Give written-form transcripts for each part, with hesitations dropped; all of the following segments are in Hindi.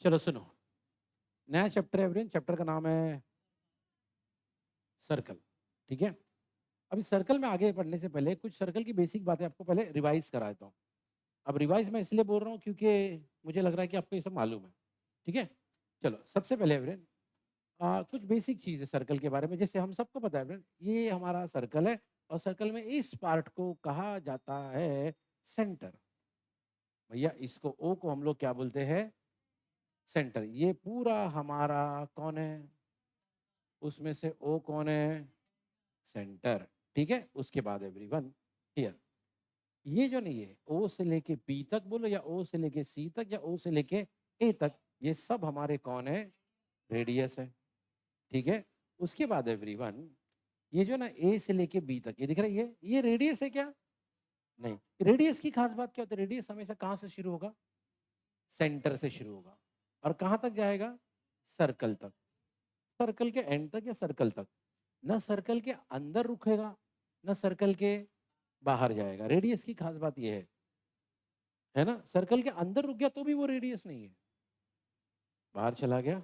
चलो सुनो, नया चैप्टर है एवरीन, चैप्टर का नाम है सर्कल। ठीक है, अभी सर्कल में आगे पढ़ने से पहले कुछ सर्कल की बेसिक बातें आपको पहले रिवाइज करा देता हूँ। अब रिवाइज मैं इसलिए बोल रहा हूँ क्योंकि मुझे लग रहा है कि आपको ये सब मालूम है। ठीक है, चलो सबसे पहले एवरीन कुछ बेसिक चीज़ है सर्कल के बारे में। जैसे हम सबको पता है एवरीन, ये हमारा सर्कल है और सर्कल में इस पार्ट को कहा जाता है सेंटर। भैया इसको ओ को हम लोग क्या बोलते हैं? सेंटर। ये पूरा हमारा कौन है? उसमें से ओ कौन है? सेंटर। ठीक है, उसके बाद एवरीवन हियर, ये जो नहीं है ओ से लेके बी तक बोलो या ओ से लेके सी तक या ओ से लेके ए तक, ये सब हमारे कौन है? रेडियस है। ठीक है, उसके बाद एवरीवन ये जो ना ए से लेके बी तक ये दिख रही है, ये रेडियस है क्या? नहीं। रेडियस की खास बात क्या होती है? रेडियस हमेशा कहां से शुरू होगा? सेंटर से शुरू होगा और कहां तक जाएगा? सर्कल तक। सर्कल के एंड तक या सर्कल तक, ना सर्कल के अंदर रुकेगा ना सर्कल के बाहर जाएगा। रेडियस की खास बात यह है ना, सर्कल के अंदर रुक गया तो भी वो रेडियस नहीं है, बाहर चला गया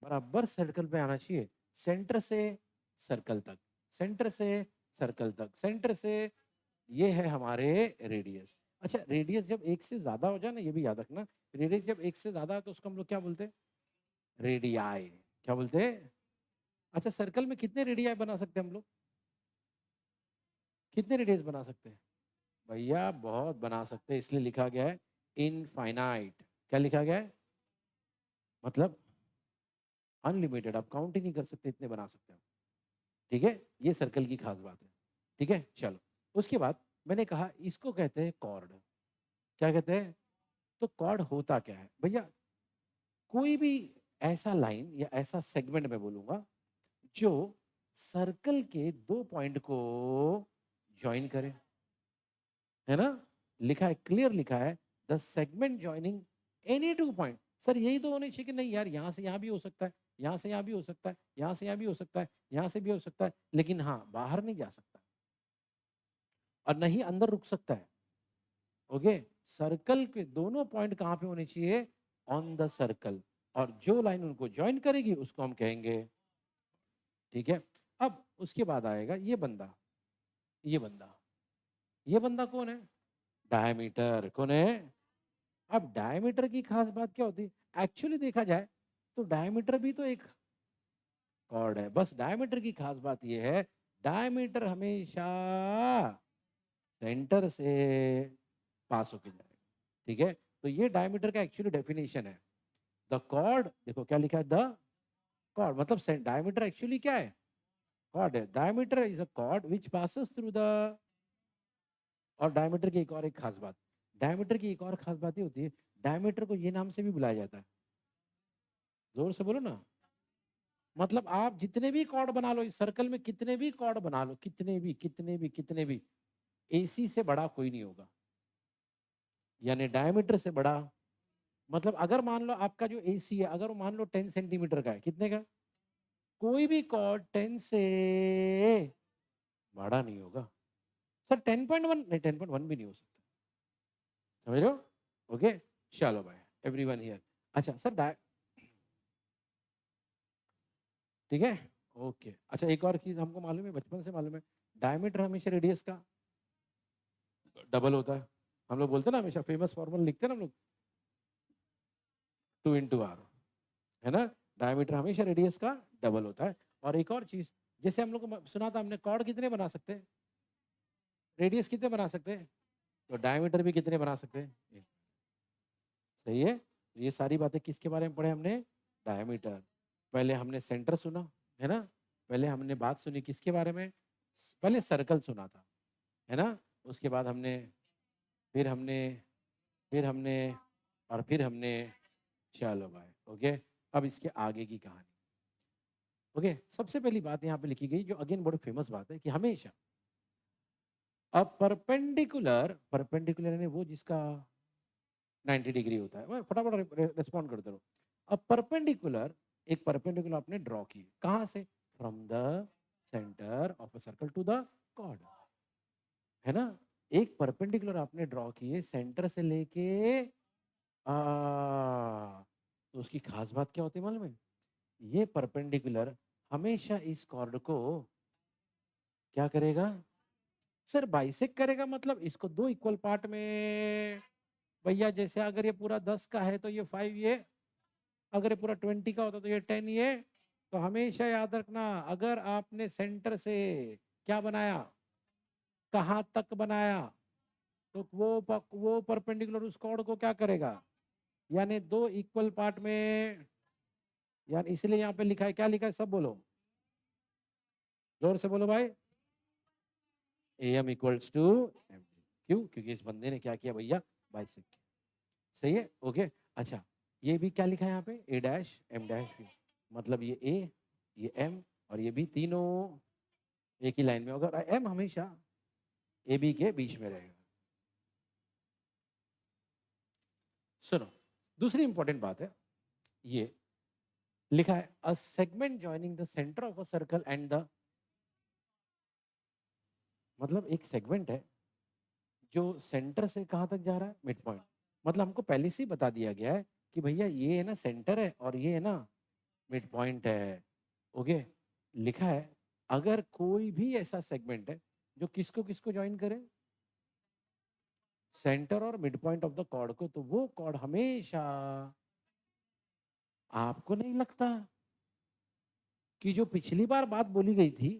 बराबर सर्कल पे आना चाहिए। सेंटर से सर्कल तक, सेंटर से सर्कल तक, सेंटर से, ये है हमारे रेडियस। अच्छा, रेडियस जब एक से ज्यादा हो जाए ना, ये भी याद रखना, रेडियस जब एक से ज्यादा है तो उसको हम लोग क्या बोलते हैं? रेडियाई। क्या बोलते हैं? अच्छा, सर्कल में कितने रेडियाई बना सकते हैं हम लोग? कितने रेडियस बना सकते हैं? भैया बहुत बना सकते हैं, इसलिए लिखा गया है इनफाइनाइट। क्या लिखा गया है? मतलब अनलिमिटेड, आप काउंट ही नहीं कर सकते, इतने बना सकते हैं। ठीक है, ये सर्कल की खास बात है। ठीक है, चलो उसके बाद मैंने कहा इसको कहते हैं कॉर्ड। क्या कहते हैं? तो कॉर्ड होता क्या है भैया? कोई भी ऐसा लाइन या ऐसा सेगमेंट में बोलूंगा जो सर्कल के दो पॉइंट को ज्वाइन करे, है ना? लिखा है, क्लियर लिखा है, the segment joining any two point. Sir यही तो होने चाहिए कि नहीं यार, यहां से यहां भी हो सकता है, यहां से यहां भी हो सकता है, यहां से यहां भी हो सकता है, यहां से भी हो सकता है, लेकिन हाँ बाहर नहीं जा सकता और नहीं अंदर रुक सकता है। ओके, सर्कल के दोनों पॉइंट कहां पे होने चाहिए? ऑन द सर्कल, और जो लाइन उनको ज्वाइन करेगी उसको हम कहेंगे। ठीक है, अब उसके बाद आएगा ये बंदा, ये बंदा, ये बंदा कौन है? डायमीटर। कौन है? अब डायमीटर की खास बात क्या होती है? एक्चुअली देखा जाए तो डायमीटर भी तो एक कॉर्ड है, बस डायमीटर की खास बात यह है, डायमीटर हमेशा सेंटर से पास होके जाएगा। ठीक है, तो ये डायमीटर का एक्चुअली डेफिनेशन है। द कॉर्ड, देखो क्या लिखा है, द कॉर्ड, मतलब डायमीटर एक्चुअली क्या है? कॉर्ड है। Diameter is a cord which passes through the, और डायमीटर की एक और एक खास बात, डायमीटर की एक और खास बात ये होती है, डायमीटर को ये नाम से भी बुलाया जाता है। जोर से बोलो ना। मतलब आप जितने भी कॉर्ड बना लो इस सर्कल में, कितने भी कॉर्ड बना लो, कितने भी कितने भी कितने भी, एसी से बड़ा कोई नहीं होगा, यानी डायमीटर से बड़ा। मतलब अगर मान लो आपका जो एसी है, अगर वो मान लो 10 सेंटीमीटर का है, कितने का? कोई भी कॉर्ड 10 से बड़ा नहीं होगा। सर 10.1 नहीं, 10.1 भी नहीं हो सकता, समझ लो। ओके, चलो भाई, एवरीवन हियर। अच्छा सर, ठीक है, ओके। अच्छा एक और चीज हमको मालूम है, बचपन से मालूम है, डायमीटर हमेशा रेडियस का डबल होता है। हम लोग बोलते हैं ना, हमेशा फेमस फॉर्मूला लिखते हैं ना हम लोग, 2 × r, है ना? डायमीटर हमेशा रेडियस का डबल होता है। और एक और चीज, जैसे हम लोग को सुना था हमने, कॉर्ड कितने बना सकते हैं? रेडियस कितने बना सकते हैं? तो डायमीटर भी कितने बना सकते हैं? सही है। ये सारी बातें किसके बारे में पढ़े हमने? डायमीटर। पहले हमने सेंटर सुना, है ना? पहले हमने बात सुनी किसके बारे में? पहले सर्कल सुना था, है ना? उसके बाद हमने, फिर हमने, फिर हमने, और फिर हमने, चलो भाई ओके, अब इसके आगे की कहानी। ओके, सबसे पहली बात यहाँ पे लिखी गई, जो अगेन बड़ी फेमस बात है, कि हमेशा अब परपेंडिकुलर, परपेंडिकुलर यानी वो जिसका 90 डिग्री होता है, फटाफट रिस्पॉन्ड करते रहो। अब परपेंडिकुलर, एक परपेंडिकुलर आपने ड्रॉ की, कहां से? From the centre of a circle to the chord, है ना? एक परपेंडिकुलर आपने ड्रॉ किए सेंटर से लेके तो उसकी खास बात क्या होती है मालूम है? ये परपेंडिकुलर हमेशा इस कॉर्ड को क्या करेगा सर? बाइसेक करेगा। मतलब इसको दो इक्वल पार्ट में भैया, जैसे अगर ये पूरा 10 का है तो ये 5 ये, अगर ये पूरा 20 का होता तो ये 10 ये। तो हमेशा याद रखना, अगर आपने सेंटर से क्या बनाया, कहां तक बनाया, तो वो परपेंडिकुलर उस कॉर्ड को क्या करेगा, यानी दो इक्वल पार्ट में। यानी इसलिए यहाँ पे लिखा है, क्या लिखा है सब बोलो, जोर से बोलो भाई, AM इक्वल्स टू एम। क्यों? क्योंकि इस बंदे ने क्या किया भैया, बाइसेक किया। सही है, ओके। अच्छा, ये भी क्या लिखा है यहाँ पे, A डैश M डैश भी, मतलब ये A, ये M, और ये भी तीनों एक ही लाइन में होगा। M हमेशा AB के बीच में रहेगा। सुनो, दूसरी इंपॉर्टेंट बात है, ये लिखा है a segment joining the centre of a circle and the, मतलब एक सेगमेंट है जो सेंटर से कहां तक जा रहा है, मिड पॉइंट। मतलब हमको पहले से ही बता दिया गया है कि भैया ये है ना सेंटर है और ये है ना मिड पॉइंट है। ओके, लिखा है अगर कोई भी ऐसा सेगमेंट है जो किसको किसको ज्वाइन करे, सेंटर और mid point of the chord को, तो वो कॉर्ड हमेशा, आपको नहीं लगता कि जो पिछली बार बात बोली गई थी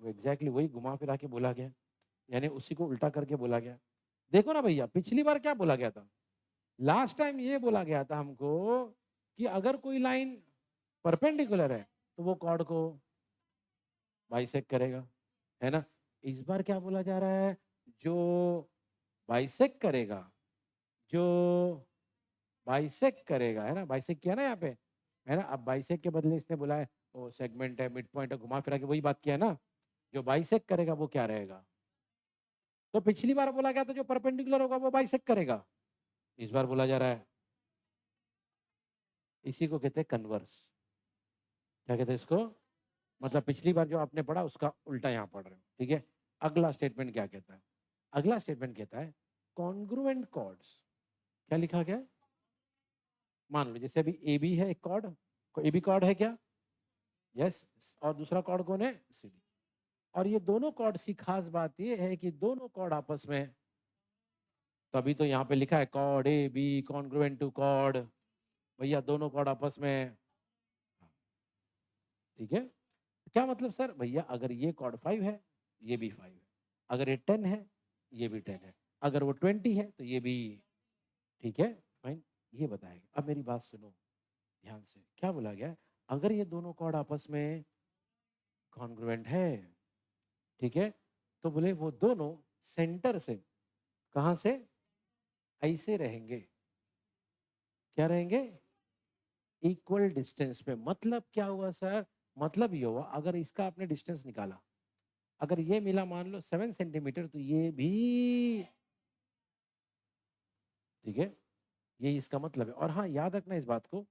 वो एग्जैक्टली वही घुमा फिरा के बोला गया, यानी उसी को उल्टा करके बोला गया। देखो ना भैया, पिछली बार क्या बोला गया था, लास्ट टाइम ये बोला गया था हमको कि अगर कोई लाइन परपेंडिकुलर है तो वो कॉर्ड को बाइसेक करेगा, है ना। इस बार क्या बोला जा रहा है, जो बाइसेक करेगा, जो बाइसेक करेगा, है ना, बाइसेक किया ना यहाँ पे, है ना। अब बाइसेक के बदले इसने बोला है वो सेगमेंट है, मिड पॉइंट है, घुमा फिरा के वही बात किया ना। जो बाइसेक करेगा वो क्या रहेगा, तो पिछली बार बोला गया था जो परपेंडिकुलर होगा वो बाइसेक करेगा, इस बार बोला जा रहा है, इसी को कहते हैं कन्वर्स। क्या कहते हैं इसको, मतलब पिछली बार जो आपने पढ़ा उसका उल्टा यहाँ पढ़ रहे हो, ठीक है। अगला स्टेटमेंट क्या कहता है, अगला स्टेटमेंट कहता है कॉन्ग्रुएंट कॉर्ड्स। क्या लिखा गया, मान लो जैसे अभी ए बी है एक कॉर्ड, ए बी कॉर्ड है क्या, यस, और दूसरा कॉर्ड कौन है, सी डी। और ये दोनों कॉर्ड्स की खास बात ये है कि दोनों कॉर्ड आपस में, तभी तो यहाँ पे लिखा है chord A B congruent to chord, भैया दोनों कॉर्ड आपस में, ठीक है। क्या मतलब सर, भैया अगर ये कॉर्ड 5 है ये भी 5 है, अगर ये 10 है ये भी 10 है, अगर वो 20 है तो ये भी, ठीक है, फाइन। ये बताएगा, अब मेरी बात सुनो ध्यान से, क्या बोला गया है, अगर ये दोनों कॉर्ड आपस में कॉन्ग्रुएंट है, ठीक है, तो बोले वो दोनों सेंटर से, कहां से, ऐसे रहेंगे, क्या रहेंगे, इक्वल डिस्टेंस पे। मतलब क्या हुआ सर, मतलब ये हुआ अगर इसका आपने डिस्टेंस निकाला, अगर ये मिला मान लो 7 सेंटीमीटर, तो ये भी, ठीक है, ये इसका मतलब है। और हाँ याद रखना इस बात को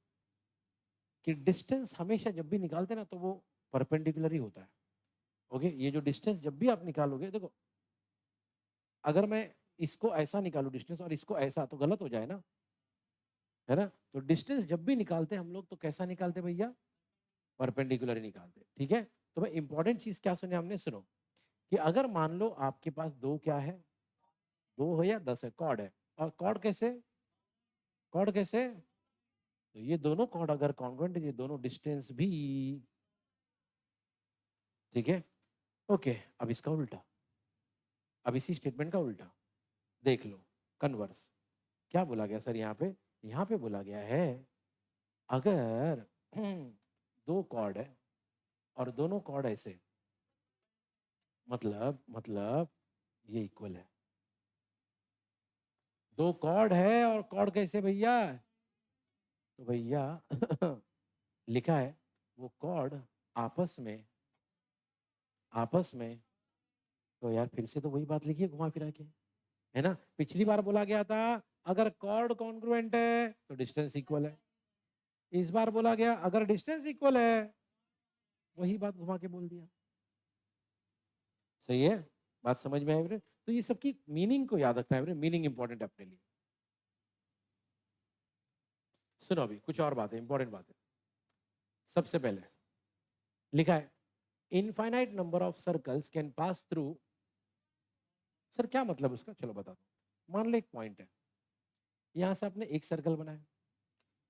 कि डिस्टेंस हमेशा जब भी निकालते ना तो वो परपेंडिकुलर ही होता है। ओके, ये जो डिस्टेंस जब भी आप निकालोगे, देखो अगर मैं इसको ऐसा निकालू डिस्टेंस और इसको ऐसा, तो गलत हो जाए ना, है ना। तो डिस्टेंस जब भी निकालते हम लोग तो कैसा निकालते भैया, परपेंडिकुलर ही निकालते, ठीक है। तो भाई इंपॉर्टेंट चीज क्या सुने हमने, सुनो कि अगर मान लो आपके पास दो क्या है, दो है या 10 है, कॉर्ड है, और कॉर्ड कैसे, कॉर्ड कैसे, तो ये दोनों कॉर्ड अगर कॉन्ग्रुएंट है, ये दोनों डिस्टेंस भी, ठीक है। ओके, अब इसका उल्टा, अब इसी स्टेटमेंट का उल्टा देख लो, कन्वर्स। क्या बोला गया सर यहाँ पे बोला गया है अगर दो कॉर्ड है और दोनों कॉर्ड ऐसे, मतलब ये इक्वल है, दो कॉर्ड है और कॉर्ड कैसे भैया, तो भैया लिखा है वो कॉर्ड आपस में, आपस में, तो यार फिर से तो वही बात लिखी है घुमा फिरा के, है ना। पिछली बार बोला गया था अगर कॉर्ड कॉन्ग्रुएंट है तो डिस्टेंस इक्वल है, इस बार बोला गया अगर डिस्टेंस इक्वल है, वही बात घुमा के बोल दिया। सही है, बात समझ में आई। तो ये सबकी मीनिंग को याद रखना है, मीनिंग इंपॉर्टेंट है अपने लिए। सुनो अभी कुछ और बात है, इंपॉर्टेंट बात है। सबसे पहले लिखा है infinite number of circles can pass through. Sir क्या मतलब उसका, चलो बता दो। मान लो एक पॉइंट है, यहां से आपने एक सर्कल बनाया,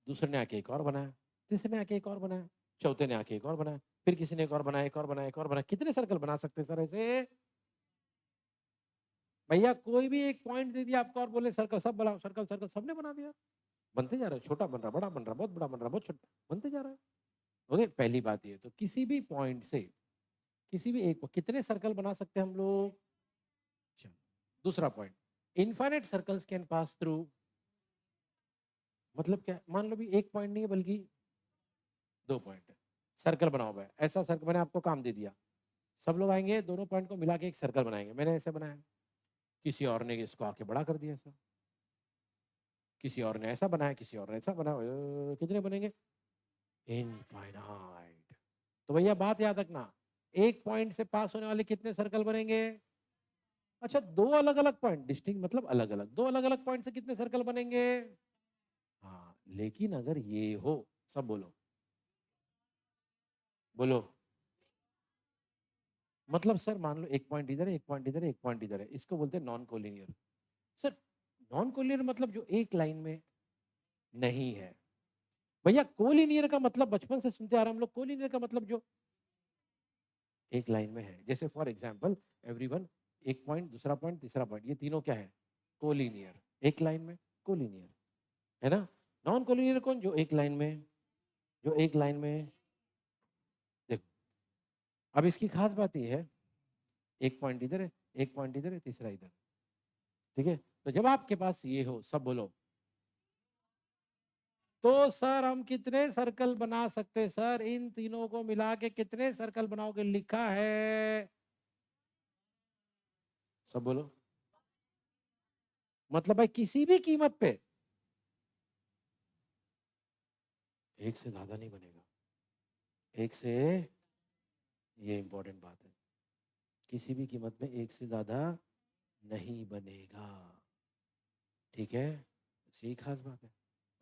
दूसरे ने आके एक और बनाया, तीसरे ने आके एक और बनाया, चौथे ने आके एक और बनाया, फिर किसी ने एक और बनाया, एक और बनाया, एक और बनाया। कितने सर्कल बना सकते हैं सर ऐसे? भैया कोई भी एक पॉइंट दे दिया आपको और बोले सर्कल सब बनाओ, सर्कल सर्कल सबने बना दिया। बनते जा रहा है, छोटा बन रहा, बड़ा बन रहा, बहुत बड़ा बन रहा, बहुत छोटा बनते जा रहा है। ओके, पहली बात ये। तो किसी भी पॉइंट से किसी भी एक कितने सर्कल बना सकते हैं हम लोग? चलो, दूसरा point, infinite circles can pass through. मतलब क्या? मान लो भी एक पॉइंट नहीं है बल्कि दो पॉइंट है, सर्कल बना हुआ है। ऐसा सर्कल मैंने आपको काम दे दिया, सब लोग आएंगे दोनों पॉइंट को मिला के एक सर्कल बनाएंगे। मैंने ऐसे बनाया, किसी और ने इसको आके बड़ा कर दिया ऐसा, किसी और ने ऐसा बनाया, किसी और ने ऐसा बनाया। कितने बनेंगे? इनफाइनाइट। तो भैया बात याद रखना, एक पॉइंट से पास होने वाले कितने सर्कल बनेंगे? अच्छा, दो अलग अलग पॉइंट, डिस्टिंक्ट मतलब अलग अलग, दो अलग अलग पॉइंट से कितने सर्कल बनेंगे? हाँ, लेकिन अगर ये हो, सब बोलो बोलो। मतलब सर मान लो एक पॉइंट इधर है, एक पॉइंट इधर है, एक पॉइंट इधर है, इसको बोलते हैं non collinear. Sir non collinear मतलब जो एक लाइन में नहीं है। भैया कोलिनियर का मतलब बचपन से सुनते आ रहे हैं हम लोग, कोलिनियर का मतलब जो एक लाइन में है। जैसे फॉर एग्जांपल एवरीवन, एक पॉइंट, दूसरा पॉइंट, तीसरा पॉइंट, ये तीनों क्या है? कोलिनियर, एक लाइन में कोलिनियर, है ना। नॉन कोलिनियर कौन? जो एक लाइन में, जो एक लाइन में। देखो, अब इसकी खास बात ये है, एक पॉइंट इधर है, एक पॉइंट इधर है, तीसरा इधर, ठीक है। तो जब आपके पास ये हो, सब बोलो, तो सर हम कितने सर्कल बना सकते? सर इन तीनों को मिला के कितने सर्कल बनाओगे? लिखा है, सब बोलो। मतलब भाई किसी भी कीमत पे एक से ज्यादा नहीं बनेगा, एक से, ये इंपॉर्टेंट बात है, किसी भी कीमत में एक से ज्यादा नहीं बनेगा, ठीक है। बस यही खास बात है।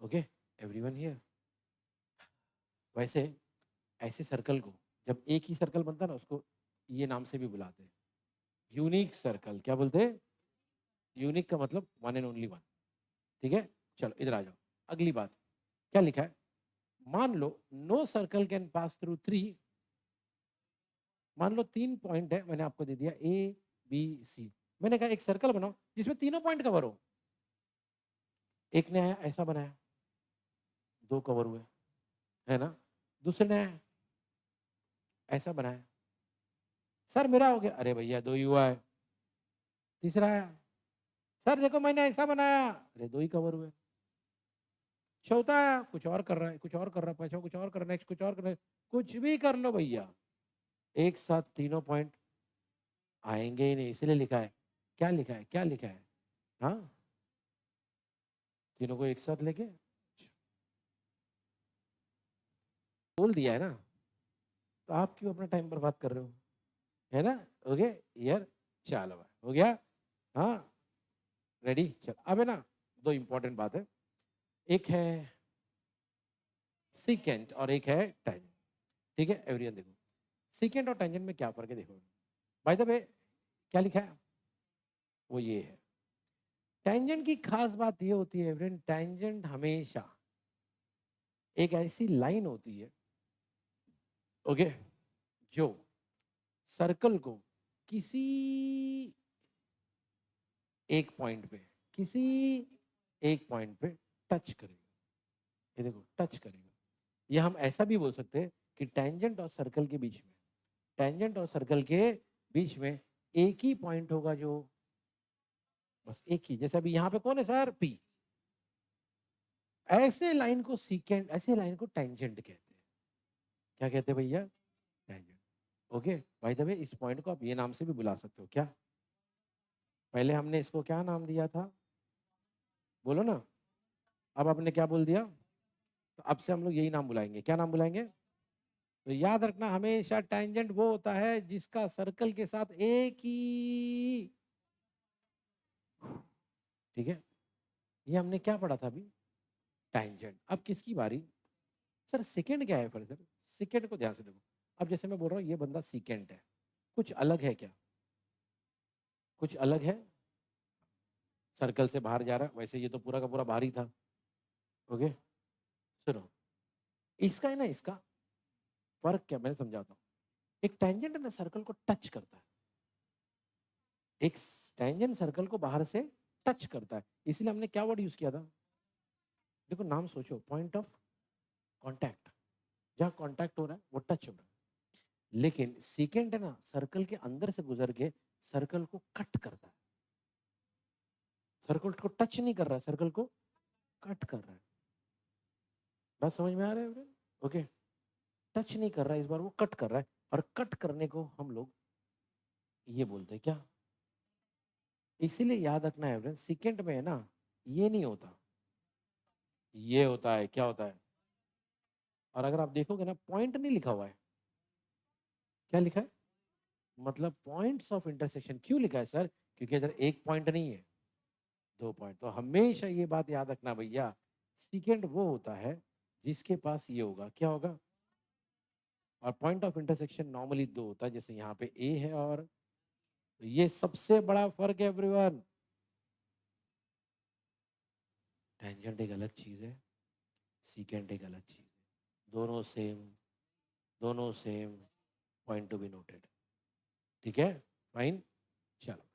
Okay, everyone here. वैसे ऐसे सर्कल को, जब एक ही सर्कल बनता है ना, उसको ये नाम से भी बुलाते हैं, यूनिक सर्कल। क्या बोलते हैं? यूनिक का मतलब वन एंड ओनली वन, ठीक है। चलो इधर आ जाओ, अगली बात क्या लिखा है? मान लो no circle can pass through three. मान लो तीन पॉइंट है, मैंने आपको दे दिया ए बी सी। मैंने कहा एक सर्कल बनाओ जिसमें तीनों पॉइंट कवर हो। एक ने आया ऐसा बनाया, दो कवर हुए, है ना। दूसरे ने आया ऐसा बनाया, सर मेरा हो गया। अरे भैया दो ही हुआ है। तीसरा आया, सर देखो मैंने ऐसा बनाया, अरे दो ही कवर हुए। चौथा आया, कुछ और कर रहा है, कुछ और कर रहा है, पांचवा कुछ और कर रहा है, नेक्स्ट कुछ और कर रहा है। कुछ भी कर लो भैया, एक साथ तीनों पॉइंट आएंगे ही नहीं, इसलिए लिखा है। क्या लिखा है? क्या लिखा है? हाँ, तीनों को एक साथ लेके बोल दिया है ना, तो आप क्यों अपना टाइम बर्बाद कर रहे हो? है ना। ओके यार, चलो भाई हो गया। हाँ, रेडी। चल अब है ना, दो इंपॉर्टेंट बात है, एक है सीकेंट और एक है टेंजेंट, ठीक है। एवरीवन देखो, सीकेंट और टेंजेंट में क्या फर्क है देखो। बाय द वे क्या लिखा है वो ये है, टेंजेंट की खास बात ये होती है एवरीवन, टेंजेंट हमेशा एक ऐसी लाइन होती है, ओके, जो सर्कल को किसी एक पॉइंट पे, किसी एक पॉइंट पे टच करेगा। ये देखो टच करेगा। या हम ऐसा भी बोल सकते हैं कि टेंजेंट और सर्कल के बीच में, टेंजेंट और सर्कल के बीच में एक ही पॉइंट होगा जो, बस एक ही। जैसे अभी यहाँ पे कौन है सर? पी। ऐसे लाइन को सीकेंट, ऐसे लाइन को टेंजेंट कहते हैं। क्या कहते हैं भैया? Tangent. Okay, by the way इस पॉइंट को आप ये नाम से भी बुला सकते हो। क्या? पहले हमने इसको क्या नाम दिया था? बोलो ना। अब आपने क्या बोल दिया? तो अब से हम लोग यही नाम बुलाएंगे। क्या नाम बुलाएंगे? तो याद रखना, हमेशा टेंजेंट वो होता है जिसका सर्कल के साथ एक ही, ठीक है। ये हमने क्या पढ़ा था अभी? टैंजेंट। अब किसकी बारी? सर सेकेंड क्या है फिर सर? सेकेंड को ध्यान से देखो। अब जैसे मैं बोल रहा हूँ ये बंदा सीकेंट है, कुछ अलग है क्या? कुछ अलग है, सर्कल से बाहर जा रहा है, वैसे ये तो पूरा का पूरा बाहर ही था। ओके, सुनो, इसका है ना, इसका फर्क क्या मैंने समझाता हूँ। एक टेंजेंट है ना सर्कल को टच करता है, एक टेंजेंट सर्कल को बाहर से टच करता है, इसलिए हमने क्या वर्ड यूज किया था? देखो नाम सोचो, पॉइंट ऑफ कांटेक्ट, जहां कांटेक्ट हो रहा है वो टच हो रहा है। लेकिन सीकेंट है ना सर्कल के अंदर से गुजर के सर्कल को कट करता है, सर्कल को टच नहीं कर रहा है, सर्कल को कट कर रहा है। बात समझ में आ रहा है? ओके, टच नहीं कर रहा है इस बार, वो कट कर रहा है। और कट करने को हम लोग ये बोलते हैं क्या? इसीलिए याद रखना है फ्रेंड, सेकेंड में है ना ये नहीं होता, ये होता है, क्या होता है? और अगर आप देखोगे ना पॉइंट नहीं लिखा हुआ है, क्या लिखा है? मतलब पॉइंट्स ऑफ इंटरसेक्शन। क्यों लिखा है सर? क्योंकि इधर एक पॉइंट नहीं है, दो पॉइंट। तो हमेशा ये बात याद रखना भैया, सेकेंड वो होता है जिसके पास ये होगा, क्या होगा? और पॉइंट ऑफ इंटरसेक्शन नॉर्मली दो होता है, जैसे यहाँ पे ए है और ये सबसे बड़ा फर्क है एवरीवन। टेंजेंट एक अलग चीज है, सीकेंट एक अलग चीज है, दोनों सेम, दोनों same, point to be noted. ठीक है, फाइन, चलो।